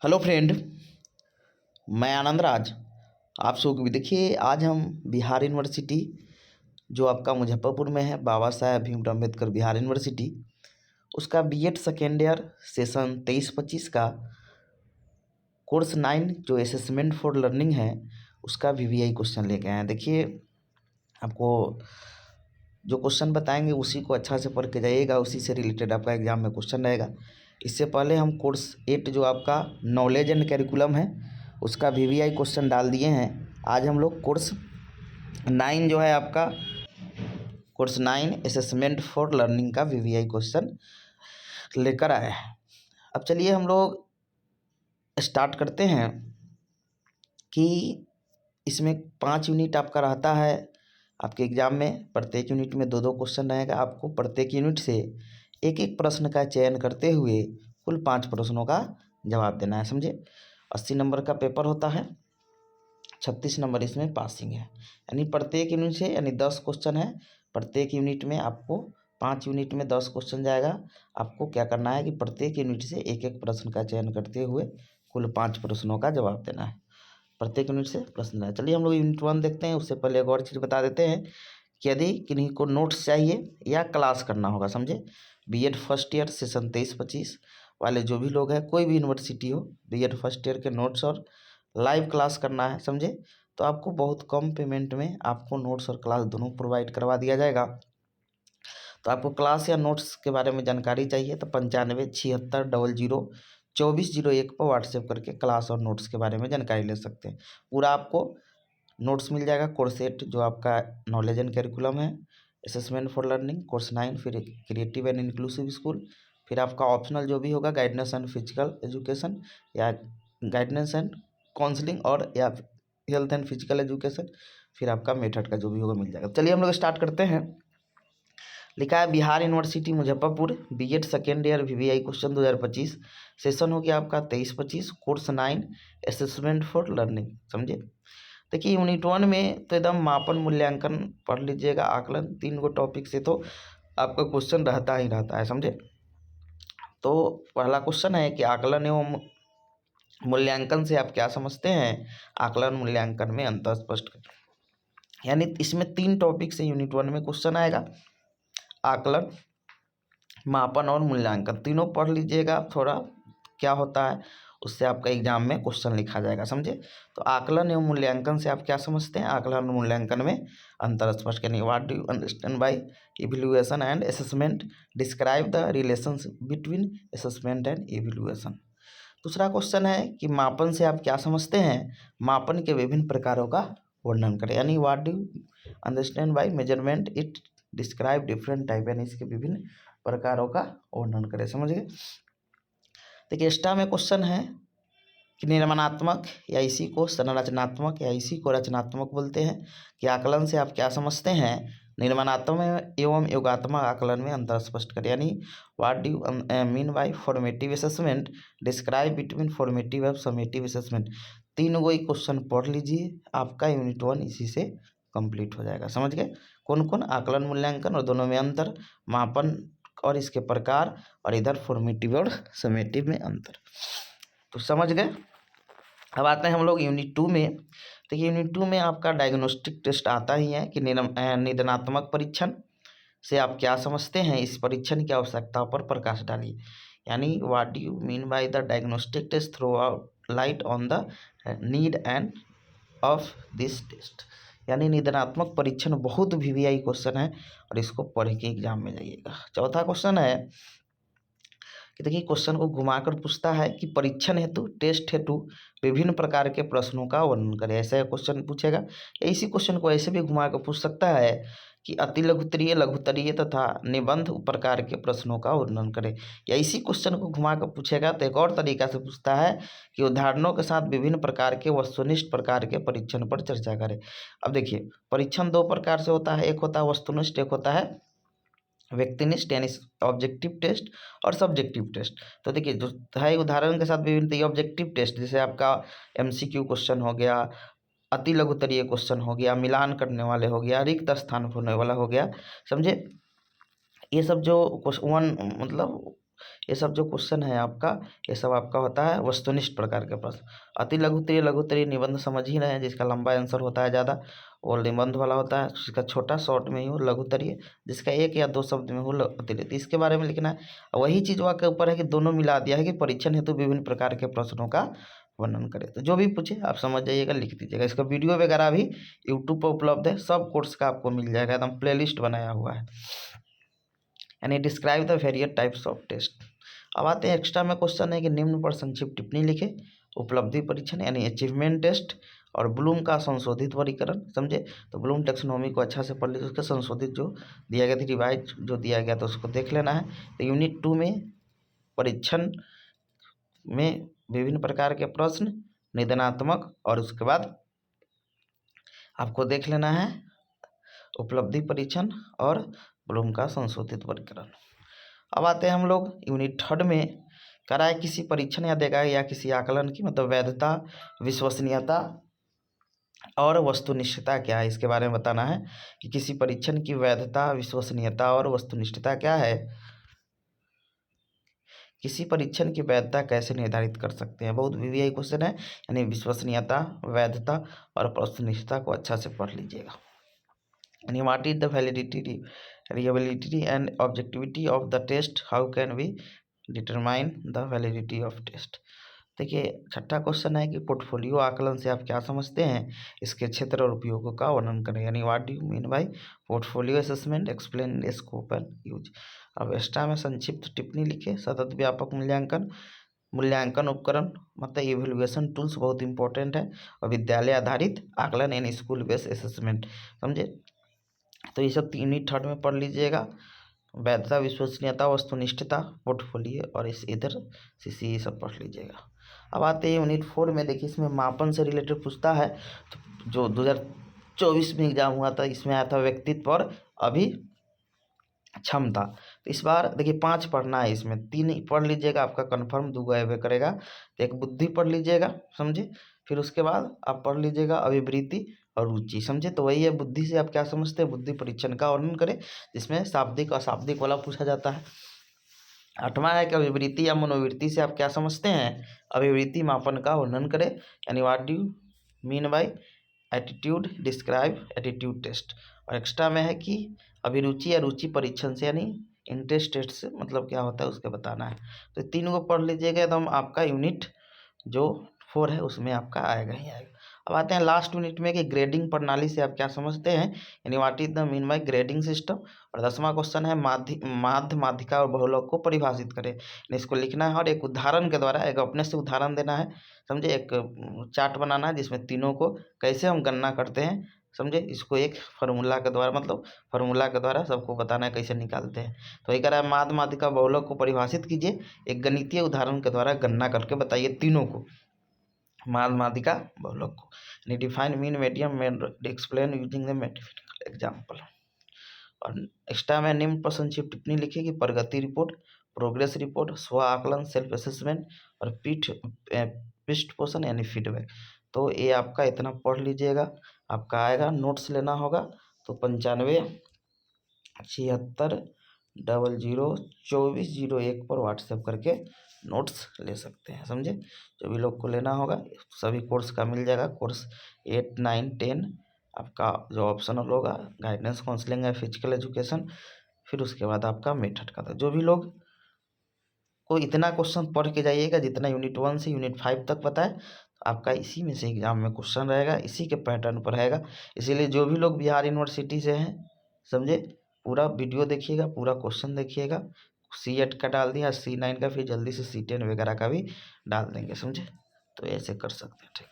Hello friend, मैं आनंद राज। आप सबको भी देखिए, आज हम बिहार यूनिवर्सिटी जो आपका मुजफ्फरपुर में है, बाबा साहेब भीमराव अम्बेडकर बिहार यूनिवर्सिटी, उसका बीएड सेकेंड ईयर सेशन 23-25 का कोर्स 9 जो असेसमेंट फॉर लर्निंग है उसका वीवीआई क्वेश्चन लेके आए हैं। देखिए, आपको जो क्वेश्चन बताएंगे उसी को अच्छा से पढ़ के जाइएगा, उसी से रिलेटेड आपका एग्जाम में क्वेश्चन रहेगा। इससे पहले हम कोर्स 8 जो आपका नॉलेज एंड कैरिकुलम है उसका वीवीआई क्वेश्चन डाल दिए हैं। आज हम लोग कोर्स 9 जो है आपका कोर्स 9 असेसमेंट फॉर लर्निंग का वीवीआई क्वेश्चन लेकर आए हैं। अब चलिए हम लोग स्टार्ट करते हैं कि इसमें 5 यूनिट आपका रहता है। आपके एग्जाम में प्रत्येक यूनिट में 2-2 क्वेश्चन रहेगा। आपको प्रत्येक यूनिट से एक एक प्रश्न का चयन करते हुए कुल 5 प्रश्नों का जवाब देना है, समझे। 80 नंबर का पेपर होता है, 36 नंबर इसमें पासिंग है। यानी प्रत्येक यूनिट से 10 क्वेश्चन है। प्रत्येक यूनिट में आपको 5 यूनिट में 10 क्वेश्चन जाएगा। आपको क्या करना है कि प्रत्येक यूनिट से एक एक प्रश्न का चयन करते हुए कुल 5 प्रश्नों का जवाब देना है। प्रत्येक यूनिट से प्रश्न है। चलिए हम लोग यूनिट 1 देखते हैं। उससे पहले एक और चीज़ बता देते हैं कि यदि किन्हीं को नोट्स चाहिए या क्लास करना होगा, समझे, बीएड फर्स्ट ईयर सेशन 23-25 वाले जो भी लोग हैं, कोई भी यूनिवर्सिटी हो, बीएड फर्स्ट ईयर के नोट्स और लाइव क्लास करना है, समझे, तो आपको बहुत कम पेमेंट में आपको नोट्स और क्लास दोनों प्रोवाइड करवा दिया जाएगा। तो आपको क्लास या नोट्स के बारे में जानकारी चाहिए तो 9576002401 पर व्हाट्सएप करके क्लास और नोट्स के बारे में जानकारी ले सकते हैं। पूरा आपको नोट्स मिल जाएगा। कोर्स 8 जो आपका नॉलेज एंड करिकुलम है, असेसमेंट फॉर लर्निंग, कोर्स 9, फिर क्रिएटिव एंड इंक्लूसिव स्कूल, फिर आपका ऑप्शनल जो भी होगा गाइडेंस एंड फिजिकल एजुकेशन या गाइडेंस एंड काउंसलिंग और या हेल्थ एंड फिजिकल एजुकेशन, फिर आपका मेथड का जो भी होगा मिल जाएगा। चलिए हम लोग स्टार्ट करते हैं। लिखा है Bihar university Muzaffarpur BEd second year VVI question 2025, session हो गया आपका 23-25, कोर्स 9 असेसमेंट फॉर लर्निंग, समझे। देखिए यूनिट 1 में तो एकदम मापन मूल्यांकन पढ़ लीजिएगा। आकलन 3 गो टॉपिक से तो आपका क्वेश्चन रहता ही रहता है, समझे। तो पहला क्वेश्चन है कि आकलन एवं मूल्यांकन से आप क्या समझते हैं। आकलन मूल्यांकन में अंतर स्पष्ट करें। यानी इसमें 3 टॉपिक से यूनिट 1 में क्वेश्चन आएगा। आकलन, मापन और मूल्यांकन तीनों पढ़ लीजिएगा। थोड़ा क्या होता है उससे आपका एग्जाम में क्वेश्चन लिखा जाएगा, समझे। तो आकलन एवं मूल्यांकन से आप क्या समझते हैं। आकलन और मूल्यांकन में अंतर स्पष्ट करेंगे। What do you understand by evaluation and assessment, describe the relations between assessment and evaluation. दूसरा क्वेश्चन है कि मापन से आप क्या समझते हैं। मापन के विभिन्न प्रकारों का वर्णन करें। यानी what do you understand by measurement, it describe different type, यानी इसके विभिन्न प्रकारों का वर्णन करें, समझ गए। देखिए एक्स्ट्रा में क्वेश्चन है कि निर्माणात्मक या इसी को संरचनात्मक या इसी को रचनात्मक बोलते हैं। कि आकलन से आप क्या समझते हैं। निर्माणात्मक एवं योगात्मक आकलन में अंतर स्पष्ट करें। यानी what do you mean bye formative assessment, describe between formative और समेटिव असेसमेंट। 3 गो क्वेश्चन पढ़ लीजिए, आपका यूनिट 1 इसी से कंप्लीट हो जाएगा, समझ गए। कौन कौन, आकलन मूल्यांकन और दोनों में अंतर, मापन और इसके प्रकार, और इधर फॉर्मेटिव और समेटिव में अंतर, तो समझ गए। अब आते हैं हम लोग यूनिट 2 में। तो यूनिट 2 में आपका डायग्नोस्टिक टेस्ट आता ही है कि निदानात्मक परीक्षण से आप क्या समझते हैं। इस परीक्षण की आवश्यकता पर प्रकाश डालिए। यानी what do you mean by the diagnostic test, throw out light on the need and of this test. यानी निदानात्मक परीक्षण बहुत वीवीआई क्वेश्चन है और इसको पढ़ के एग्जाम में जाइएगा। चौथा क्वेश्चन है कि देखिए क्वेश्चन को घुमाकर पूछता है कि परीक्षण हेतु, टेस्ट हेतु विभिन्न प्रकार के प्रश्नों का वर्णन करें। ऐसा क्वेश्चन पूछेगा या इसी क्वेश्चन को ऐसे भी घुमाकर पूछ सकता है कि अति लघुत्तरीय, लघुत्तरीय तथा निबंध प्रकार के प्रश्नों का वर्णन करें। या इसी क्वेश्चन को घुमाकर पूछेगा तो एक और तरीका से पूछता है कि उदाहरणों के साथ विभिन्न प्रकार के वस्तुनिष्ठ प्रकार के परीक्षण पर चर्चा करें। अब देखिए परीक्षण 2 प्रकार से होता है। एक होता है वस्तुनिष्ठ, एक होता है व्यक्तिनिष्ठ, यानी ऑब्जेक्टिव टेस्ट और सब्जेक्टिव टेस्ट। तो देखिए जो है उदाहरण के साथ विभिन्न ऑब्जेक्टिव टेस्ट, जैसे आपका एमसीक्यू क्वेश्चन हो गया, अति लघुत्तरीय क्वेश्चन हो गया, मिलान करने वाले हो गया, रिक्त स्थान होने वाला हो गया, समझे। ये सब जो क्वेश्चन मतलब ये सब जो क्वेश्चन है आपका, ये सब आपका होता है वस्तुनिष्ठ प्रकार के प्रश्न। अति लघुत्तरीय लघुत्तरीय निबंध समझ ही रहे हैं, जिसका लंबा आंसर होता है ज़्यादा, और निबंध वाला होता है जिसका छोटा शॉर्ट में ही हो लघुत्तरीय, जिसका 1 या 2 शब्द में हो अतिरिक्त। इसके बारे में लिखना है। वही चीज़ वहाँ के ऊपर है कि दोनों मिला दिया है कि परीक्षण हेतु विभिन्न प्रकार के प्रश्नों का वर्णन करें। तो जो भी पूछे आप समझ जाइएगा, लिख दीजिएगा। इसका वीडियो वगैरह भी यूट्यूब पर उपलब्ध है, सब कोर्स का आपको मिल जाएगा, एकदम प्लेलिस्ट बनाया हुआ है। यानी describe the various types of test. अब आते हैं एक्स्ट्रा में क्वेश्चन है कि निम्न पर संक्षिप्त टिप्पणी लिखे। उपलब्धि परीक्षण यानी अचीवमेंट टेस्ट, और ब्लूम का संशोधित वर्गीकरण, समझे। तो ब्लूम टेक्सोनोमी को अच्छा से पढ़ लीजिए, उसका संशोधित जो दिया गया था, रिवाइज जो दिया गया था, उसको देख लेना है। तो यूनिट 2 में परीक्षण में विभिन्न प्रकार के प्रश्न, निदानात्मक, और उसके बाद आपको देख लेना है उपलब्धि परीक्षण और ब्लूम का संशोधित वर्गीकरण। अब आते हैं हम लोग यूनिट 3 में, कराए किसी परीक्षण या देगा या किसी आकलन की मतलब वैधता, विश्वसनीयता और वस्तुनिष्ठता क्या है, इसके बारे में बताना है कि किसी परीक्षण की वैधता, विश्वसनीयता और वस्तुनिष्ठता क्या है। किसी परीक्षण की वैधता कैसे निर्धारित कर सकते हैं, बहुत वीवीआई क्वेश्चन है। यानी विश्वसनीयता, वैधता और वस्तुनिष्ठता को अच्छा से पढ़ लीजिएगा। यानी what is the validity, reliability and objectivity of the test, how can we determine the validity of test। देखिए छठा क्वेश्चन है कि पोर्टफोलियो आकलन से आप क्या समझते हैं, इसके क्षेत्र और उपयोगों का वर्णन करें। यानी what do you mean bye portfolio assessment, explain scope and use. अब एक्स्ट्रा में संक्षिप्त टिप्पणी लिखे। सतत व्यापक मूल्यांकन, मूल्यांकन उपकरण मतलब इवेल्युएशन टूल्स बहुत इंपॉर्टेंट है, और विद्यालय आधारित आकलन यानी स्कूल बेस्ड असेसमेंट, समझे। तो ये सब यूनिट 3 में पढ़ लीजिएगा। वैधता, विश्वसनीयता, वस्तुनिष्ठता, पोर्टफोलियो और इस इधर सीसी, ये सब पढ़ लीजिएगा। अब आते हैं यूनिट 4 में। देखिए इसमें मापन से रिलेटेड पूछता है, तो जो 2024 में एग्जाम हुआ था, इसमें आया था व्यक्तित्व और क्षमता। तो इस बार देखिए 5 पढ़ना है, इसमें 3 पढ़ लीजिएगा आपका कन्फर्म, 2 अवे करेगा। तो एक बुद्धि पढ़ लीजिएगा, समझे। फिर उसके बाद आप पढ़ लीजिएगा अभिवृत्ति और रुचि, समझे। तो वही है, बुद्धि से आप क्या समझते हैं, बुद्धि परीक्षण का वर्णन करें, जिसमें शाब्दिक अशाब्दिक वाला पूछा जाता है। 8वां है कि अभिवृत्ति या मनोवृत्ति से आप क्या समझते हैं, अभिवृत्ति मापन का वर्णन करें। यानी what do you mean by attitude, describe attitude test. और एक्स्ट्रा में है कि अभिरुचि या रुचि परीक्षण से यानी इंटरेस्ट टेस्ट से मतलब क्या होता है उसके बताना है। तो 3 को पढ़ लीजिएगा, एकदम आपका यूनिट जो 4 है उसमें आपका आएगा ही आएगा। अब आते हैं लास्ट यूनिट में कि ग्रेडिंग प्रणाली से आप क्या समझते हैं, यानी what is the mean by grading system. और 10वां क्वेश्चन है माध्य, माध्यिका और बहुलक को परिभाषित करें। इसको लिखना है और एक उदाहरण के द्वारा, एक अपने से उदाहरण देना है, समझे। एक चार्ट बनाना है जिसमें तीनों को कैसे हम गणना करते हैं, समझे। इसको एक फार्मूला के द्वारा मतलब फार्मूला के द्वारा सबको बताना है कैसे निकालते हैं। तो वही कह रहा है माध्य, माध्यिका, बहुलक को परिभाषित कीजिए, एक गणितीय उदाहरण के द्वारा गणना करके बताइए तीनों को, माध्य, माध्यिका, बहुलक को। Define mean, medium, explain using the mathematical example. और एक्स्ट्रा में निम्न पर संक्षिप्त टिप्पणी लिखी कि प्रगति रिपोर्ट, प्रोग्रेस रिपोर्ट, स्व आकलन, सेल्फ असेसमेंट और पृष्ठ पोषण यानी फीडबैक। तो ये आपका इतना पढ़ लीजिएगा, आपका आएगा। नोट्स लेना होगा तो 95 76 00 2401 पर व्हाट्सएप करके नोट्स ले सकते हैं, समझे। जो भी लोग को लेना होगा सभी कोर्स का मिल जाएगा। कोर्स 8, 9, 10 आपका जो ऑप्शनल होगा, गाइडेंस काउंसलिंग है, फिजिकल एजुकेशन, फिर उसके बाद आपका मेथड का था। जो भी लोग को इतना क्वेश्चन पढ़ के जाइएगा जितना यूनिट 1 से यूनिट 5 तक बताए, आपका इसी में से एग्जाम में क्वेश्चन रहेगा, इसी के पैटर्न पर रहेगा। इसीलिए जो भी लोग बिहार यूनिवर्सिटी से हैं, समझे, पूरा वीडियो देखिएगा, पूरा क्वेश्चन देखिएगा। C8 का डाल दिया, C9 का, फिर जल्दी से C10 वगैरह का भी डाल देंगे, समझे। तो ऐसे कर सकते हैं, ठीक।